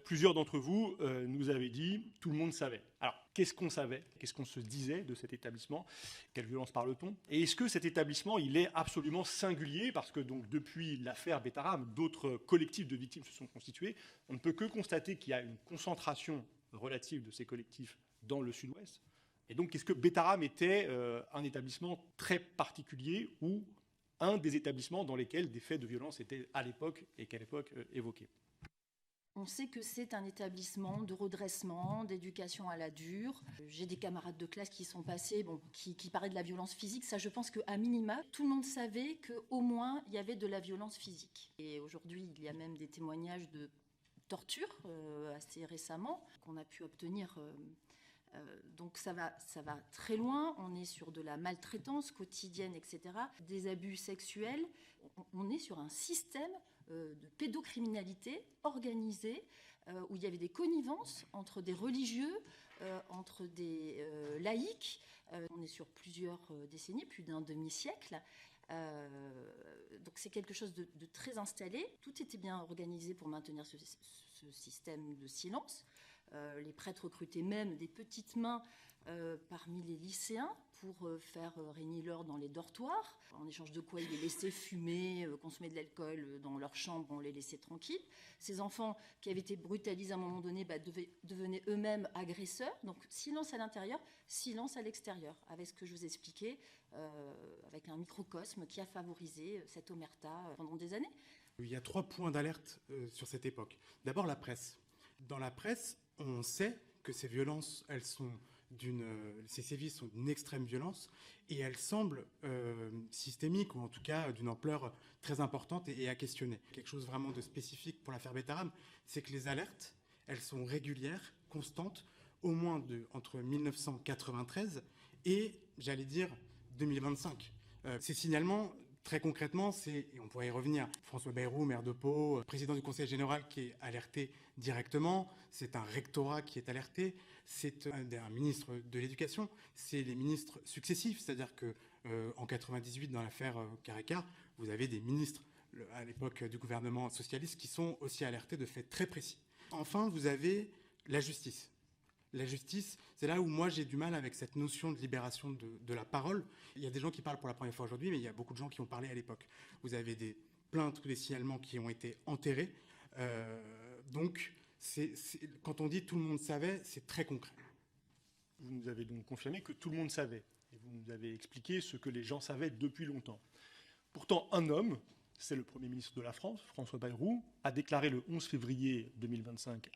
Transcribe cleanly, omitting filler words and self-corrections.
plusieurs d'entre vous nous avaient dit « tout le monde savait ». Alors, qu'est-ce qu'on savait? Qu'est-ce qu'on se disait de cet établissement? Quelle violence parle-t-on? Et est-ce que cet établissement, il est absolument singulier? Parce que donc, depuis l'affaire Betaram, d'autres collectifs de victimes se sont constitués. On ne peut que constater qu'il y a une concentration relative de ces collectifs dans le sud-ouest. Et donc, est-ce que Betaram était un établissement très particulier ou un des établissements dans lesquels des faits de violence étaient à l'époque et qu'à l'époque évoqués? On sait que c'est un établissement de redressement, d'éducation à la dure. J'ai des camarades de classe qui sont passés, qui parlaient de la violence physique. Ça, je pense qu'à minima, tout le monde savait qu'au moins, il y avait de la violence physique. Et aujourd'hui, il y a même des témoignages de torture, assez récemment, qu'on a pu obtenir. Donc ça va très loin, on est sur de la maltraitance quotidienne, etc., des abus sexuels. On est sur un système de pédocriminalité organisée où il y avait des connivences entre des religieux, entre des laïcs. On est sur plusieurs décennies, plus d'un demi-siècle. Donc c'est quelque chose de très installé. Tout était bien organisé pour maintenir ce système de silence. Les prêtres recrutaient même des petites mains parmi les lycéens pour faire régner l'ordre dans les dortoirs, en échange de quoi ils les laissaient fumer, consommer de l'alcool dans leur chambre, on les laissait tranquilles. Ces enfants qui avaient été brutalisés à un moment donné devenaient eux-mêmes agresseurs. Donc silence à l'intérieur, silence à l'extérieur, avec ce que je vous expliquais, avec un microcosme qui a favorisé cette omerta pendant des années. Il y a 3 points d'alerte sur cette époque. D'abord, la presse. Dans la presse, on sait que ces violences, ces sévices sont d'une extrême violence et elles semblent systémiques ou en tout cas d'une ampleur très importante et à questionner. Quelque chose vraiment de spécifique pour l'affaire Betaram, c'est que les alertes, elles sont régulières, constantes, au moins entre 1993 et, j'allais dire, 2025. Ces signalements, très concrètement, et on pourrait y revenir, François Bayrou, maire de Pau, président du conseil général qui est alerté directement, c'est un rectorat qui est alerté, c'est un ministre de l'Éducation, c'est les ministres successifs, c'est-à-dire qu'en 98, dans l'affaire Caracar, vous avez des ministres à l'époque du gouvernement socialiste qui sont aussi alertés de faits très précis. Enfin, vous avez la justice. La justice, c'est là où moi j'ai du mal avec cette notion de libération de la parole. Il y a des gens qui parlent pour la première fois aujourd'hui, mais il y a beaucoup de gens qui ont parlé à l'époque. Vous avez des plaintes ou des signalements qui ont été enterrés. Donc, quand on dit tout le monde savait, c'est très concret. Vous nous avez donc confirmé que tout le monde savait. Et vous nous avez expliqué ce que les gens savaient depuis longtemps. Pourtant, un homme, c'est le Premier ministre de la France, François Bayrou, a déclaré le 11 février 2025